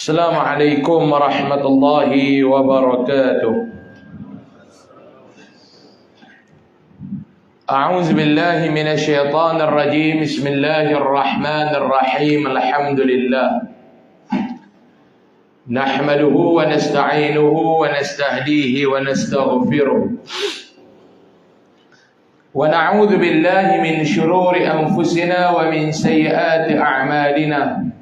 Assalamualaikum warahmatullahi wabarakatuh. A'udzu billahi minasy syaithanir rajim. Bismillahirrahmanirrahim. Alhamdulillah. Nahmaduhu wa nasta'inuhu wa nastahdihi wa nastaghfiruh. Wa na'udzu billahi min shururi anfusina wa min sayyiati a'malina.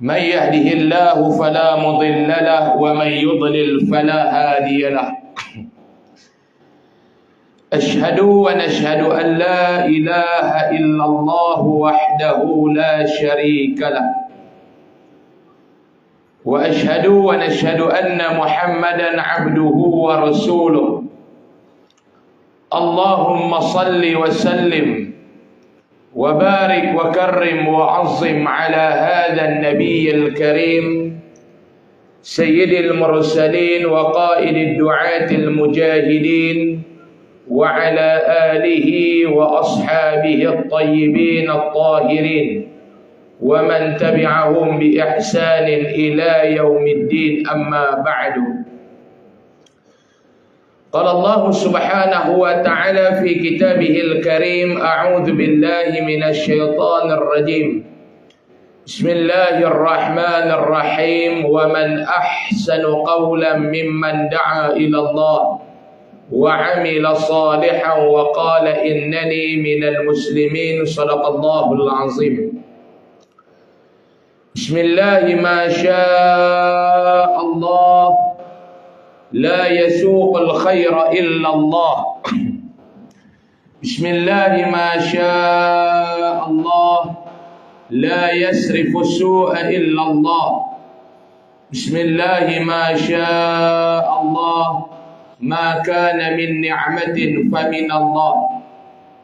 من يهده الله فلا مضل له ومن يضلل فلا هادي له. أشهد ونشهد أن لا إله إلا الله وحده لا شريك له، وأشهد ونشهد أن محمدا عبده ورسوله. اللهم صل وسلم وبارك وكرم وعظم على هذا النبي الكريم سيد المرسلين وقائد الدعاة المجاهدين وعلى آله وأصحابه الطيبين الطاهرين ومن تبعهم بإحسان إلى يوم الدين. أما بعد، قال الله سبحانه وتعالى في كتابه الكريم: أعوذ بالله من الشيطان الرجيم. بسم الله الرحمن الرحيم. ومن أحسن قولا ممن دعا إلى الله وعمل صالحا وقال إنني من المسلمين. صدق الله العظيم. بسم الله ما شاء الله لا يسوق الخير إلا الله. بسم الله ما شاء الله لا يسرف السوء إلا الله. بسم الله ما شاء الله ما كان من نعمة فمن الله.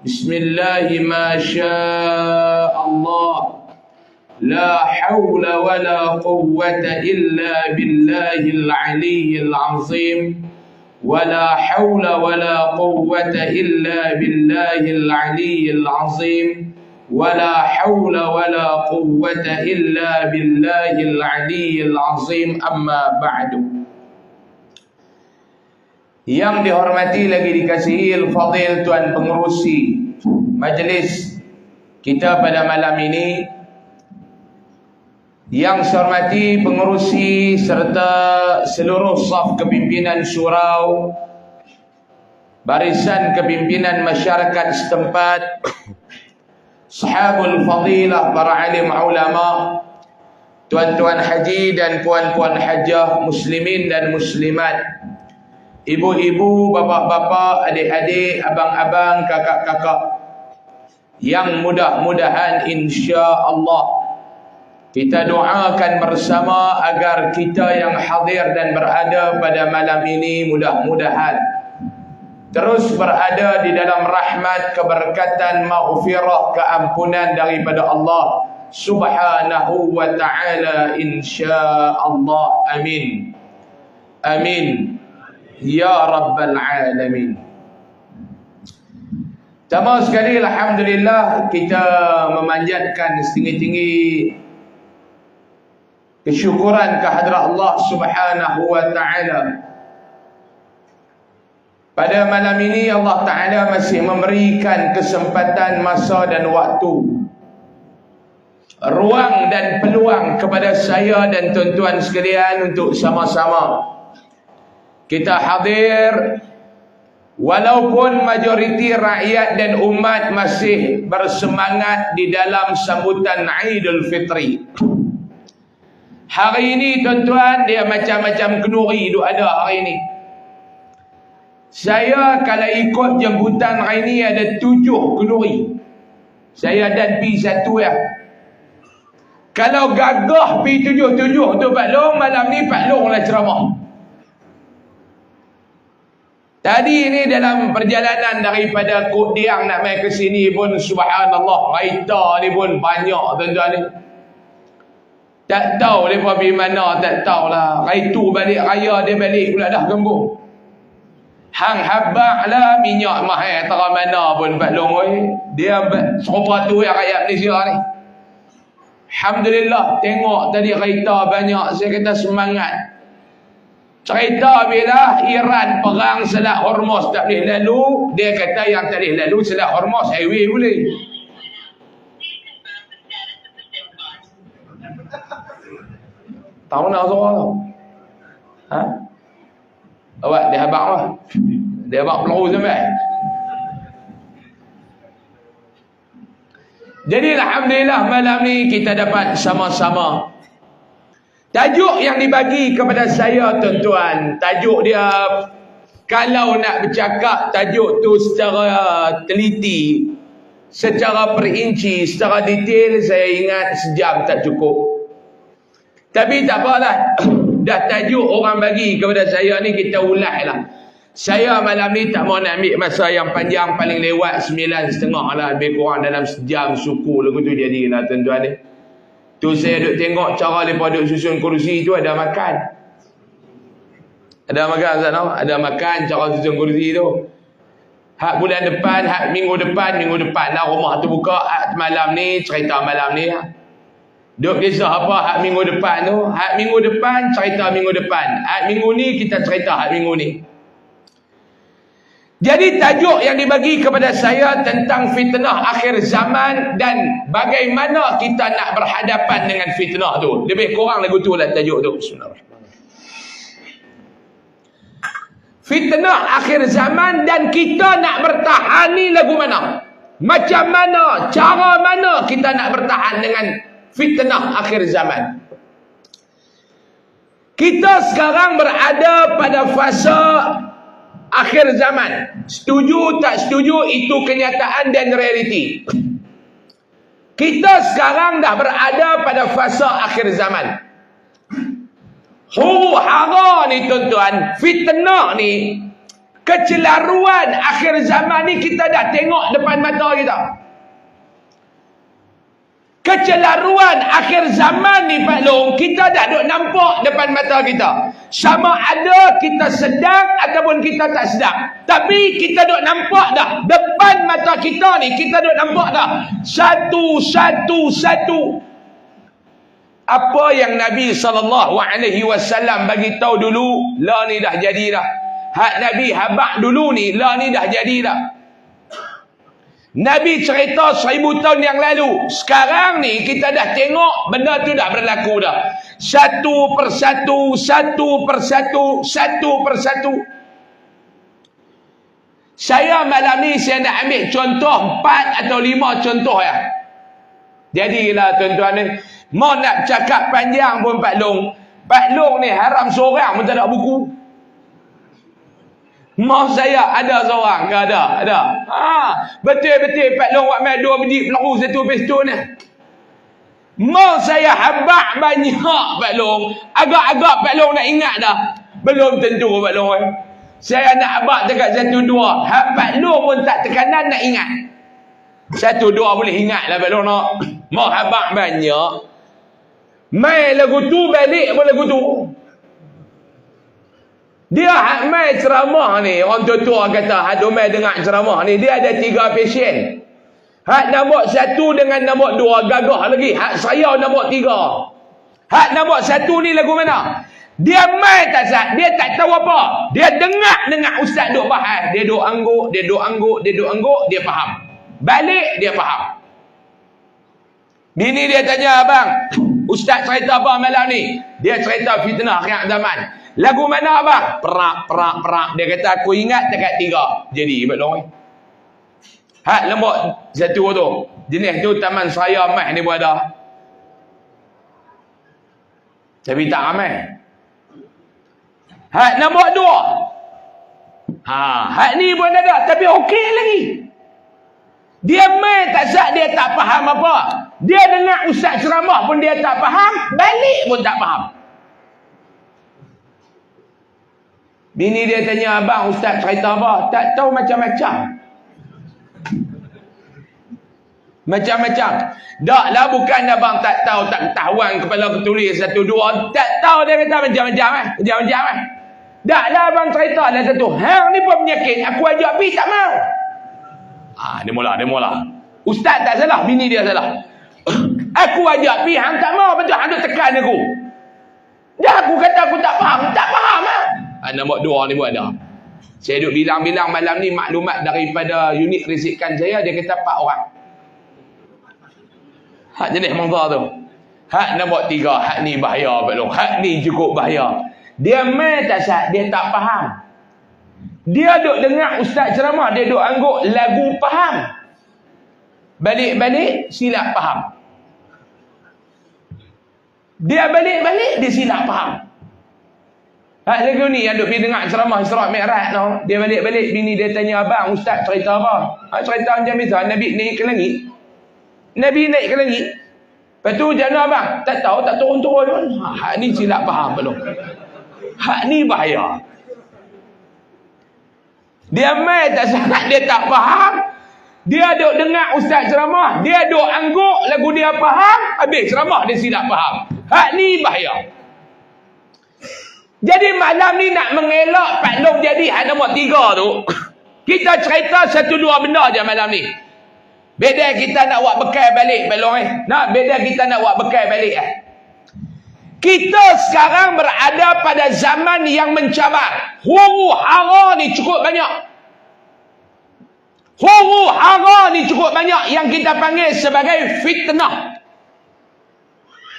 بسم الله ما شاء الله لا حول ولا قوة إلا بالله العلي العظيم. ولا حول ولا قوة إلا بالله العلي العظيم. ولا حول ولا قوة إلا بالله العلي العظيم. أما بعد. Yang dihormati lagi dikasihi al-fadil Tuan Pengerusi majlis kita pada malam ini, yang saya hormati pengerusi serta seluruh saf kepimpinan surau, barisan kepimpinan masyarakat setempat, sahabul fadilah, para alim ulama, tuan-tuan haji dan puan-puan hajah, muslimin dan muslimat, ibu-ibu, bapa-bapa, adik-adik, abang-abang, kakak-kakak, yang mudah-mudahan insya-Allah kita doakan bersama agar kita yang hadir dan berada pada malam ini mudah-mudahan terus berada di dalam rahmat, keberkatan, maghfirah, keampunan daripada Allah Subhanahu wa ta'ala insya-Allah. Amin. Amin. Ya Rabbal Alamin. Pertama sekali, alhamdulillah, kita memanjatkan setinggi-tinggi kesyukuran kehadrat Allah Subhanahu wa ta'ala. Pada malam ini Allah Ta'ala masih memberikan kesempatan, masa dan waktu, ruang dan peluang kepada saya dan tuan-tuan sekalian untuk sama-sama kita hadir, walaupun majoriti rakyat dan umat masih bersemangat di dalam sambutan Aidul Fitri. Hari ini tuan-tuan, dia macam-macam kenduri duk ada hari ini. Saya kalau ikut jemputan hari ini ada 7 kenduri. Saya dan pi satu ya. Kalau gagah pi 7 tu Pak Long, malam ni Pak Long lah ceramah. Tadi ni dalam perjalanan daripada Kok Diang nak main ke sini pun subhanallah, kereta ni pun banyak tuan-tuan ni. Tak tahu mereka pergi mana, tak tahulah. Itu balik raya dia balik pula dah gembung. Hang habak lah minyak mahal tera mana pun Pak Long. Dia serupa tu yang rakyat Malaysia ni. Alhamdulillah, tengok tadi kereta banyak. Saya kata semangat. Cerita bila Iran perang Selat Hormuz tak boleh lalu, dia kata yang tak boleh lalu Selat Hormuz, highway boleh. Tahu nak suara tau? Ha? Awak dia habak apa? Dia habak peluru sampai. Jadi alhamdulillah malam ni kita dapat sama-sama. Tajuk yang dibagi kepada saya tuan-tuan, tajuk dia kalau nak bercakap tajuk tu secara teliti, secara perinci, secara detail, saya ingat sejam tak cukup. Tapi tak apalah, dah tajuk orang bagi kepada saya ni, kita ulas lah. Saya malam ni tak mau nak ambil masa yang panjang, paling lewat 9.30 lah, lebih kurang dalam sejam suku lagu tu jadilah tuan-tuan ni. Tu saya duk tengok cara mereka duk susun kursi tu, ada makan. Ada makan sana, ada makan cara susun kursi tu. Hak bulan depan, hak minggu depan lah rumah tu buka, hak malam ni, cerita malam ni. Duk kisah apa hak minggu depan tu, hak minggu depan, cerita minggu depan. Hak minggu ni, kita cerita hak minggu ni. Jadi tajuk yang dibagi kepada saya tentang fitnah akhir zaman dan bagaimana kita nak berhadapan dengan fitnah tu. Lebih kurang lagu tu lah tajuk tu. Bismillahirrahmanirrahim. Fitnah akhir zaman dan kita nak bertahan ni lagu mana? Macam mana? Cara mana kita nak bertahan dengan fitnah akhir zaman? Kita sekarang berada pada fasa akhir zaman. Setuju tak setuju, itu kenyataan dan realiti. Kita sekarang dah berada pada fasa akhir zaman. Huru hara ni tuan-tuan, fitnah ni, kecelaruan akhir zaman ni kita dah tengok depan mata kita. Kecelaruan akhir zaman ni Pak Long, kita dah duk nampak depan mata kita. Sama ada kita sedang ataupun kita tak sedang. Tapi kita duk nampak dah. Depan mata kita ni, kita duk nampak dah. Satu. Apa yang Nabi SAW bagi tahu dulu, lah ni dah jadi dah. Hak Nabi habaq dulu ni, lah ni dah jadi dah. Nabi cerita 1000 tahun yang lalu. Sekarang ni kita dah tengok benda tu dah berlaku dah. Satu persatu. Saya malam ni saya nak ambil contoh 4 atau 5 contoh ya. Jadilah tuan-tuan ni, mau nak cakap panjang pun Pak Long ni haram seorang pun tak ada buku. Mau saya ada seorang ke ada. Betul-betul Pak Long buat main 2 biji peluru satu pistol ni. Mau saya habaq banyak Pak Long. Agak-agak Pak Long nak ingat dah. Belum tentu Pak Long. Saya nak habaq dekat 1-2. Pak Long pun tak tekanan nak ingat. 1-2 boleh ingat lah Pak Long nak. Mau habaq banyak. Main lagu tu balik pun lagu tu. Dia hak mai ceramah ni, orang tua-tua kata hak mai dengar ceramah ni, dia ada 3 pasien. Hak nombor 1 dengan nombor 2 gagah lagi. Hak saya nombor 3. Hak nombor 1 ni lagu mana? Dia mai tak sat, dia tak tahu apa. Dia dengar ustaz duk bahas, dia duk angguk, dia faham. Balik dia faham. Bini dia tanya, abang, ustaz cerita apa malam ni? Dia cerita fitnah akhir zaman. Lagu mana abang? Perak. Dia kata aku ingat dekat 3. Jadi Pak Long. Hak lembut 1 tu. Jenis tu Taman Seraya Mas ni pun ada. Tapi tak ramai. Hak nombor 2. Hak ni pun ada. Tapi okey lagi. Dia main tak sat, dia tak faham apa. Dia dengar ustaz ceramah pun dia tak faham. Balik pun tak faham. Bini dia tanya, abang ustaz cerita apa? Tak tahu macam-macam. Macam-macam. Taklah bukan abang tak tahu, tak ketahuan kepala ketulis 1-2. Tak tahu, dia kata macam-macam Macam-macam Taklah abang cerita lah satu. Hang ni pun penyakit. Aku ajak pergi tak mau. Dia mula. Ustaz tak salah, bini dia salah. Aku ajak pergi, hang tak mau, betul hang duk tekan aku. Dah aku kata aku tak faham lah. Nombor 2 ni buat dah. Saya duk bilang-bilang malam ni maklumat daripada unit risikan saya, dia kata 4 orang. Hak jenis mangga tu. Hak nombor 3, hak ni bahaya belum. Hak ni cukup bahaya. Dia main tak sah, dia tak faham. Dia duk dengar ustaz ceramah, dia duk angguk lagu faham. Balik-balik silap faham. Dia balik-balik dia silap faham. Hak lagu ni yang duk pergi dengar ceramah Isra' Mi'raj tu, dia balik-balik bini dia tanya, abang ustaz cerita apa? Hak cerita macam biasa, Nabi naik ke langit. Nabi naik ke langit. Lepas tu jana abang, tak tahu, tak turun-turun. Hak ni silap faham belum. Hak ni bahaya. Dia main tak sangat, dia tak faham. Dia duk dengar ustaz ceramah, dia duk angguk lagu dia faham, habis ceramah dia silap faham. Hak ni bahaya. Jadi malam ni nak mengelak Pak Long jadi hak nombor 3 tu. Kita cerita 1-2 benda je malam ni. Beda kita nak buat bekal balik Pak Long beda kita nak buat bekal balik Kita sekarang berada pada zaman yang mencabar. Huru-hara ni cukup banyak. Huru-hara ni cukup banyak yang kita panggil sebagai fitnah.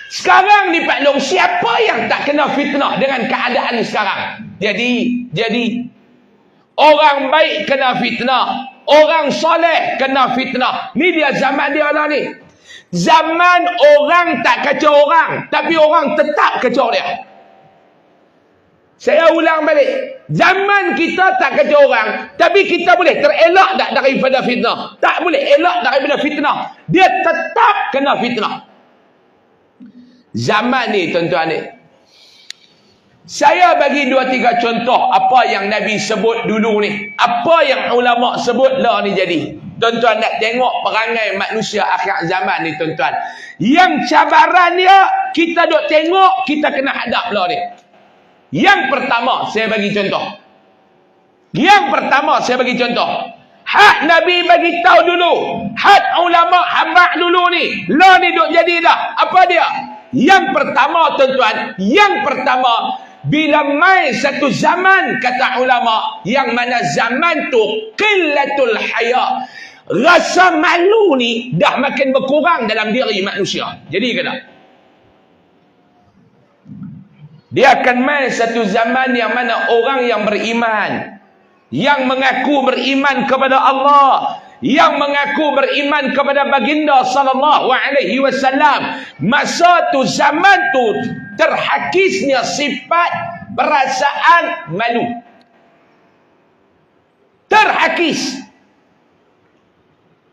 Sekarang ni Pak Long, siapa yang tak kena fitnah dengan keadaan sekarang? Jadi orang baik kena fitnah, orang soleh kena fitnah. Ni dia zaman dia lah ni. Zaman orang tak kacau orang, tapi orang tetap kacau dia. Saya ulang balik. Zaman kita tak kacau orang, tapi kita boleh terelak tak daripada fitnah? Tak boleh elak daripada fitnah. Dia tetap kena fitnah. Zaman ni tuan-tuan ni, saya bagi 2-3 contoh apa yang Nabi sebut dulu ni. Apa yang ulama sebut lah ni jadi. Tuan-tuan nak tengok perangai manusia akhir zaman ni tuan-tuan. Yang cabaran dia, kita duk tengok, kita kena hadap lah ni. Yang pertama, saya bagi contoh. Hak Nabi bagi tahu dulu. Hak ulama habaq dulu ni. Lah ni duk jadi dah. Apa dia? Yang pertama tuan-tuan, bila mai satu zaman kata ulama, yang mana zaman tu qillatul haya, rasa malu ni dah makin berkurang dalam diri manusia. Jadi kena, dia akan mai satu zaman yang mana orang yang beriman, yang mengaku beriman kepada Allah, yang mengaku beriman kepada baginda sallallahu alaihi wasallam, masa tu zaman tu terhakisnya sifat perasaan malu. Terhakis.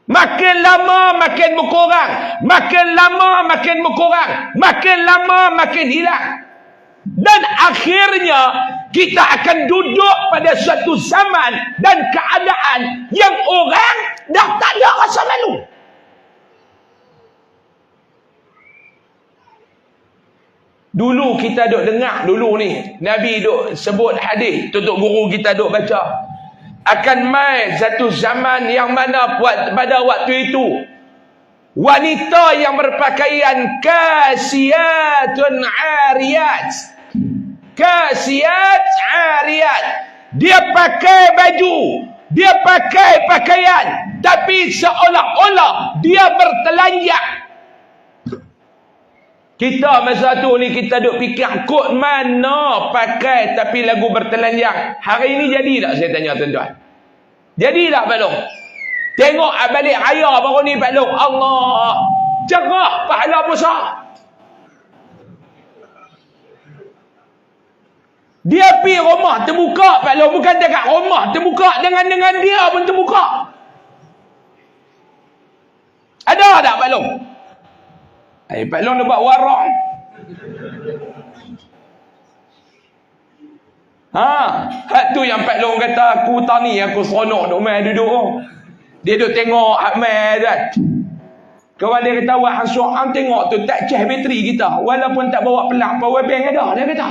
Makin lama makin berkurang, makin lama makin berkurang, makin lama makin hilang. Dan akhirnya kita akan duduk pada suatu zaman dan keadaan yang orang dah tak ada rasa malu. Dulu kita duk dengar dulu ni, Nabi duk sebut hadis, tutup guru kita duk baca. Akan mai satu zaman yang mana pada waktu itu wanita yang berpakaian kasiyatun ariyat. Kasiyat ariyat. Dia pakai baju, dia pakai pakaian, tapi seolah-olah dia bertelanjang. Kita masa tu ni kita duk fikir kod mana pakai tapi lagu bertelanjang. Hari ini jadi tak, saya tanya tuan-tuan? Jadi tak Pak Long? Tengok balik raya baru ni Pak Long, Allah, cerah pahala besar. Dia pergi rumah terbuka Pak Long, bukan dekat rumah terbuka, dengan dia pun terbuka. Ada tak Pak Long? Pak Long dia buat warak. Hak tu yang Pak Long kata aku tani, aku seronok duk main duduk. Dia duk tengok hak main kan. Kawan dia kata, wah hang tengok tu tak charge bateri kita, walaupun tak bawa pelang power bank ada, dia kata.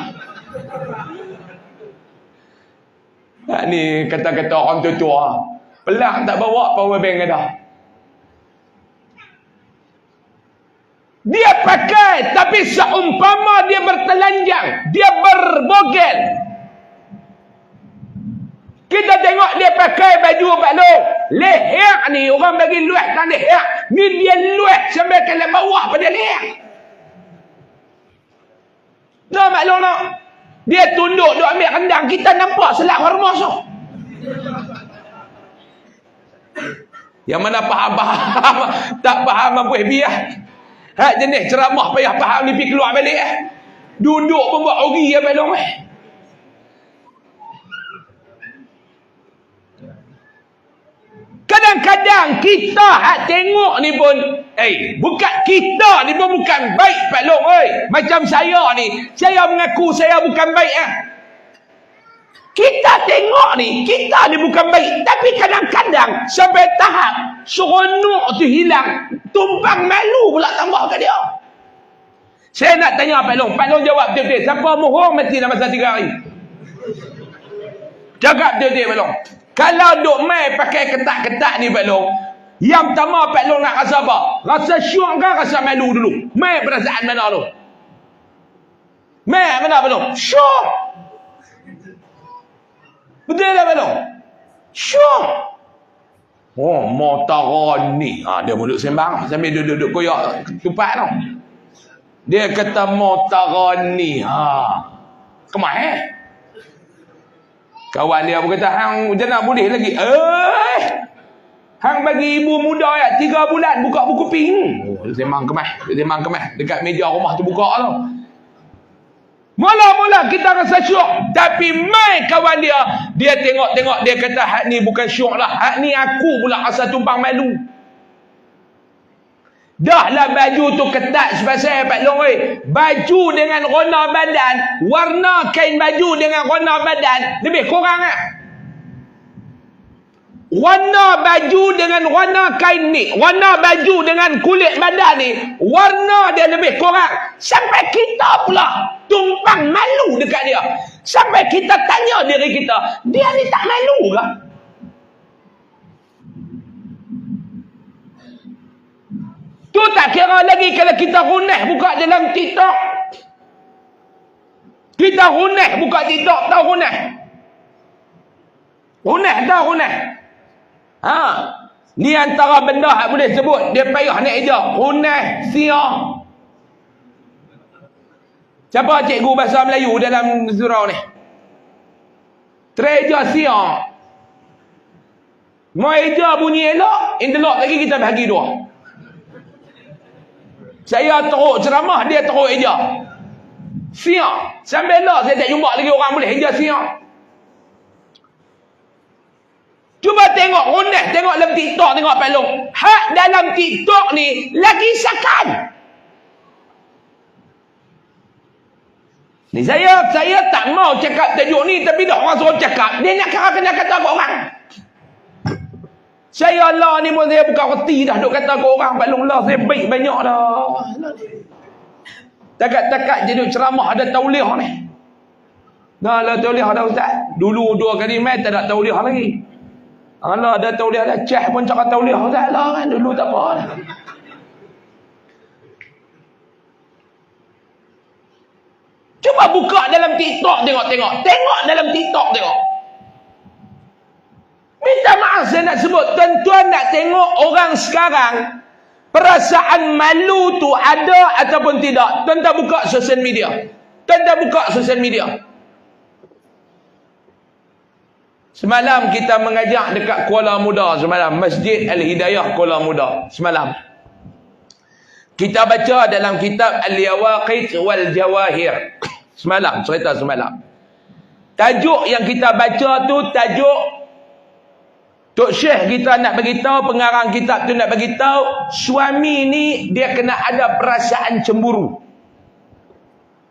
Ni kata-kata orang tua. Pelang tak bawa, power bank ada. Dia pakai, tapi seumpama dia bertelanjang, dia berbogel. Kita tengok dia pakai baju balong. Leher ni, orang bagi luahkan leher. Ni dia luah sampai ke bawah pada leher. Nah, maklum nak. Dia tunduk, dia ambil rendang. Kita nampak selak hormos tu. Yang mana faham-faham, tak faham apa biar. Hak jenis ceramah payah faham ni pergi keluar balik Duduk pun buat ori balong Kadang-kadang kita hak tengok ni pun bukan kita ni pun bukan baik Pak Long macam saya ni, saya mengaku saya bukan baik Kita tengok ni, kita ni bukan baik. Tapi kadang-kadang sampai tahap seronok tu hilang, tumpang malu pula tambah kat dia. Saya nak tanya Pak Long. Pak Long jawab betul-betul. Siapa mohon mati dalam masa 3 hari? Cakap betul-betul Pak Long. Kalau duk mai pakai ketat-ketat ni Pak Long, yang pertama Pak Long nak rasa apa? Rasa syok ke rasa malu dulu? Mai perasaan mana tu? Mai mana Pak Long? Syok. Betul tak Pak Long? Syok. Oh, Motarani. Dia duduk sembang sambil duduk koyak tupat tau. Dia kata Motarani. Kemah Kawan dia pun kata, hang jangan boleh lagi. Hang bagi ibu muda 3 bulan buka buku ping. Sembang kemah. Dekat meja rumah tu buka tau. Mula-mula kita rasa syok. Tapi mai kawan dia tengok-tengok, dia kata hak ni bukan syok lah. Hak ni aku pula rasa tumpang malu. Dah lah baju tu ketat sebasar Pak Long baju dengan warna badan, warna kain baju dengan warna badan lebih kurang warna baju dengan warna kain ni, warna baju dengan kulit badan ni, warna dia lebih kurang. Sampai kita pula tumpang malu dekat dia. Sampai kita tanya diri kita, dia ni tak malu ke? Tu tak kira lagi kalau kita runah buka dalam TikTok. Kita runah buka TikTok, tahu runah? Runah. Ni antara benda yang boleh sebut dia payah nak ejak. Runah siang. Siapa cikgu bahasa Melayu dalam surau ni? Treja siang. Mau ejak bunyi elok, indelok lagi kita bahagi 2. Saya teruk ceramah, dia teruk ejak. Siang. Sampai lah saya tak jumpa lagi orang boleh ejak siang. Cuba tengok runah, tengok dalam TikTok, tengok Pak Long. Hak dalam TikTok ni lagi sakan. Ni saya tak mau cakap tajuk ni, tapi dah orang suruh cakap. Dia nak kena kata ke orang. Saya lah ni pun saya buka reti dah duk kata ke orang Pak Long lah saya baik banyak dah. Takat-takat jadi ceramah ada tauliah ni. Dah lah tauliah dah Ustaz. Dulu 2 kali mai tak ada tauliah lagi. Alah ada tauliah dah cah pun cakap tauliah Ustaz lah kan dulu tak apa dah. Cuba buka dalam TikTok tengok. Tengok dalam TikTok tengok. Minta maaf saya nak sebut, tuan-tuan nak tengok orang sekarang perasaan malu tu ada ataupun tidak. Tuan-tuan buka sosial media. Semalam kita mengajak dekat Kuala Muda semalam, Masjid Al-Hidayah Kuala Muda semalam. Kita baca dalam kitab Al-Yawaqit wal Jawahir. Cerita semalam. Tajuk yang kita baca tu tajuk Tok Syekh kita nak bagi tahu, pengarang kitab tu nak bagi tahu, suami ni dia kena ada perasaan cemburu.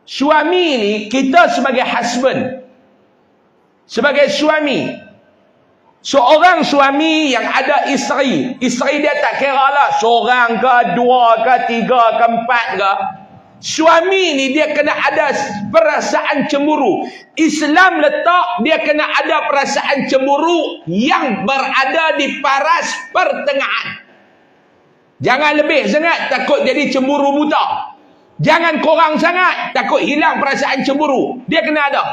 Suami ni, kita sebagai husband, sebagai suami, seorang suami yang ada isteri dia tak kira lah seorang ke, 2 ke, 3 ke, 4 ke. Suami ni dia kena ada perasaan cemburu. Islam letak dia kena ada perasaan cemburu yang berada di paras pertengahan. Jangan lebih sangat, takut jadi cemburu buta. Jangan kurang sangat, takut hilang perasaan cemburu. Dia kena ada.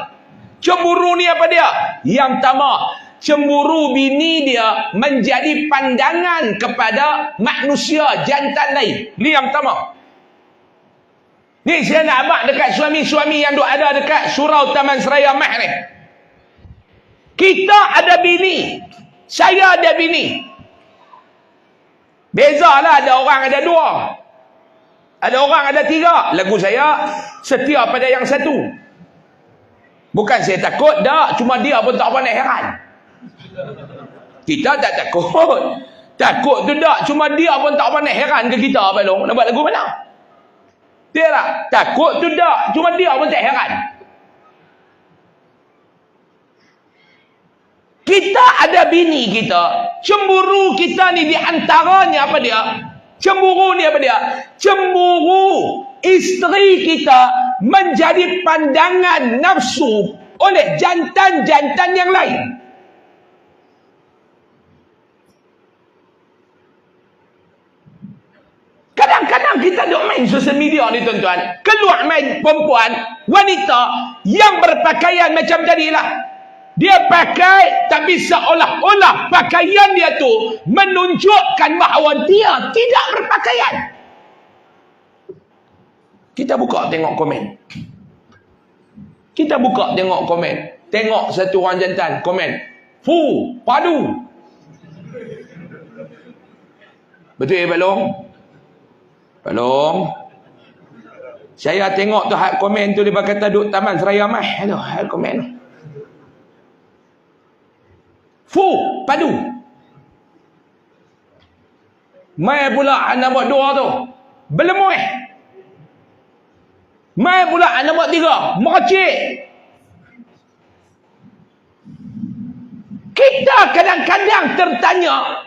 Cemburu ni apa dia? Yang pertama, cemburu bini dia menjadi pandangan kepada manusia jantan lain. Ni yang pertama. Ni saya nak abang dekat suami-suami yang ada dekat surau Taman Seraya Mat ni. Kita ada bini. Saya ada bini. Bezalah, ada orang ada dua. Ada orang ada tiga. Lagu saya setia pada yang satu. Bukan saya takut, dah. Cuma dia pun tak pandai heran. Kita tak takut. Takut tu tak. Cuma dia pun tak pandai heran ke kita, Abang Long. Nak buat lagu mana? Dia tak? Takut tu tak. Cuma dia pun tak heran. Kita ada bini kita. Cemburu kita ni di antaranya apa dia? Cemburu ni apa dia? Cemburu isteri kita menjadi pandangan nafsu oleh jantan-jantan yang lain. Kadang-kadang kita duk main sosial media ni tuan-tuan. Keluar main perempuan, wanita yang berpakaian macam tadilah. Dia pakai, tapi seolah-olah pakaian dia tu menunjukkan bahawa dia tidak berpakaian. Kita buka tengok komen. Kita buka tengok komen. Tengok satu orang jantan komen. Fu, padu. Betul ya, Pak Long? Pak Long? Saya tengok tu hak komen tu, dia kata duduk Taman Seraya Mat. Aduh, hak komen tu. Fu, padu. Mai pula nombor 2 tu. Belemuih. Mai pula nombor 3. Mercik. Kita kadang-kadang tertanya,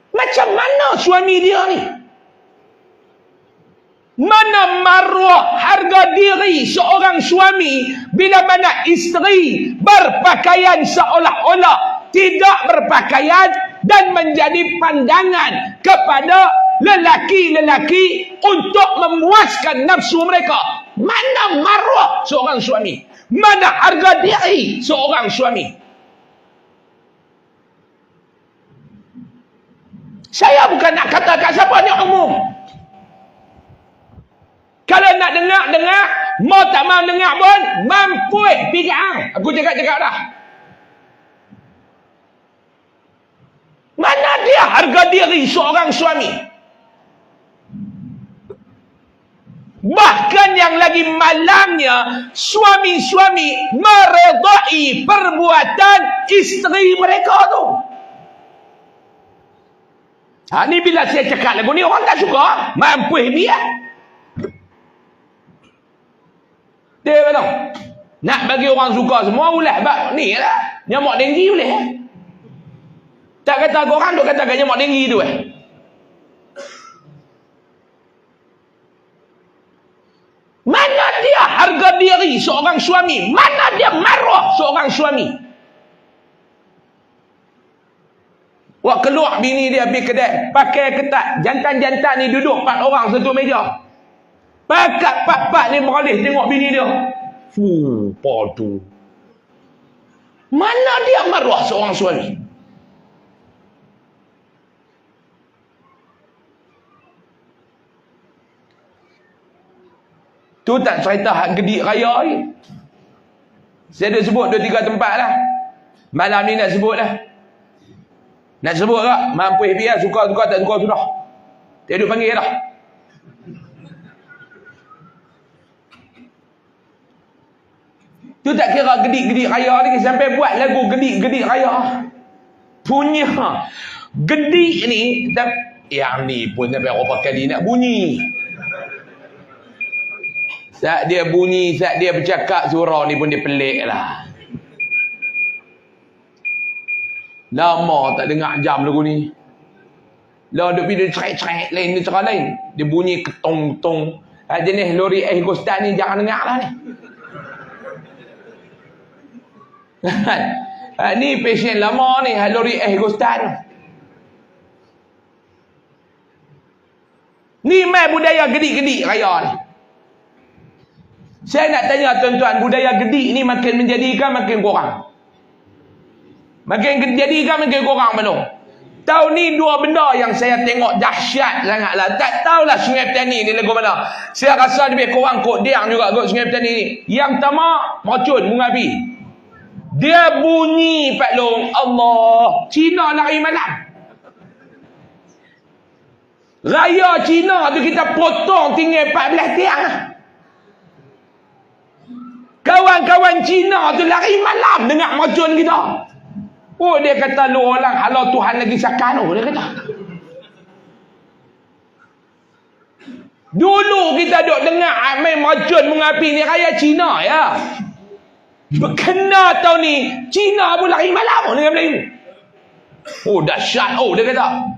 macam mana suami dia ni? Mana maruah harga diri seorang suami bila mana isteri berpakaian seolah-olah tidak berpakaian dan menjadi pandangan kepada lelaki-lelaki untuk memuaskan nafsu mereka. Mana maruah seorang suami? Mana harga diri seorang suami? Saya bukan nak kata kat siapa, ni umum. Kalau nak dengar, mau tak mau dengar pun, mampu pigang. Aku cakap-cakap dah. Mana dia harga diri seorang suami? Bahkan yang lagi malangnya, suami-suami meredai perbuatan isteri mereka tu. Ni bila saya cakap lagu ni, orang tak suka. Mampu biar. Dia betul. Nak bagi orang suka semua, ulah ni lah. Nyamuk denggi boleh. Tak kata korang duk kata nyamuk denggi tu Mana dia harga diri seorang suami? Mana dia maruah seorang suami? Wah, keluar bini dia pergi kedai, pakai ketat. Jantan-jantan ni duduk 4 orang satu meja. Pakat 4-4 ni beralih tengok bini dia. Padu. Mana dia maruah seorang suami? Tu tak cerita hak gedik raya ni. Saya dah sebut 2-3 tempat lah. Malam ni nak sebut lah. Nak sebut tak? Mampu biar, suka-suka tak suka sudah. Dia duduk panggil dah. Tu tak kira gedik-gedik raya lagi. Sampai buat lagu gedik-gedik raya. Punya. Gedik ni, yang ni pun sampai berapa kali nak bunyi. Saat dia bunyi, saat dia bercakap, surau ni pun dia pelik lah. Lama tak dengar jam lagu ni. Lah duk pergi dia cerai-cerai lain, dia cerai lain. Dia bunyi ketong-ketong. Jenis lori Gostan ni jangan dengar lah ni. Ni pasien lama ni, lori Gostan. Ni mai budaya gedik-gedik raya ni. Saya nak tanya tuan-tuan, budaya gedik ni makin menjadikan makin kurang? Makin menjadikan makin kurang belum? Tahun ni dua benda yang saya tengok dahsyat sangatlah. Tak tahulah Sungai Petani ni lagu mana. Saya rasa lebih kurang Kok Diang juga kot Sungai Petani ni. Yang pertama, racun bunga api. Dia bunyi Pak Long, Allah, Cina lari malam. Raya Cina tu kita potong tinggal 14 tiang. Kawan-kawan Cina tu lari malam dengar racun kita. Oh, dia kata lu orang halau Tuhan lagi sakan. Oh, dia kata. Dulu kita duk dengar main racun mengapi ni raya Cina ya. Kena tahun ni Cina pun lari malam dengan Melayu. Oh, dahsyat. Oh, dia kata.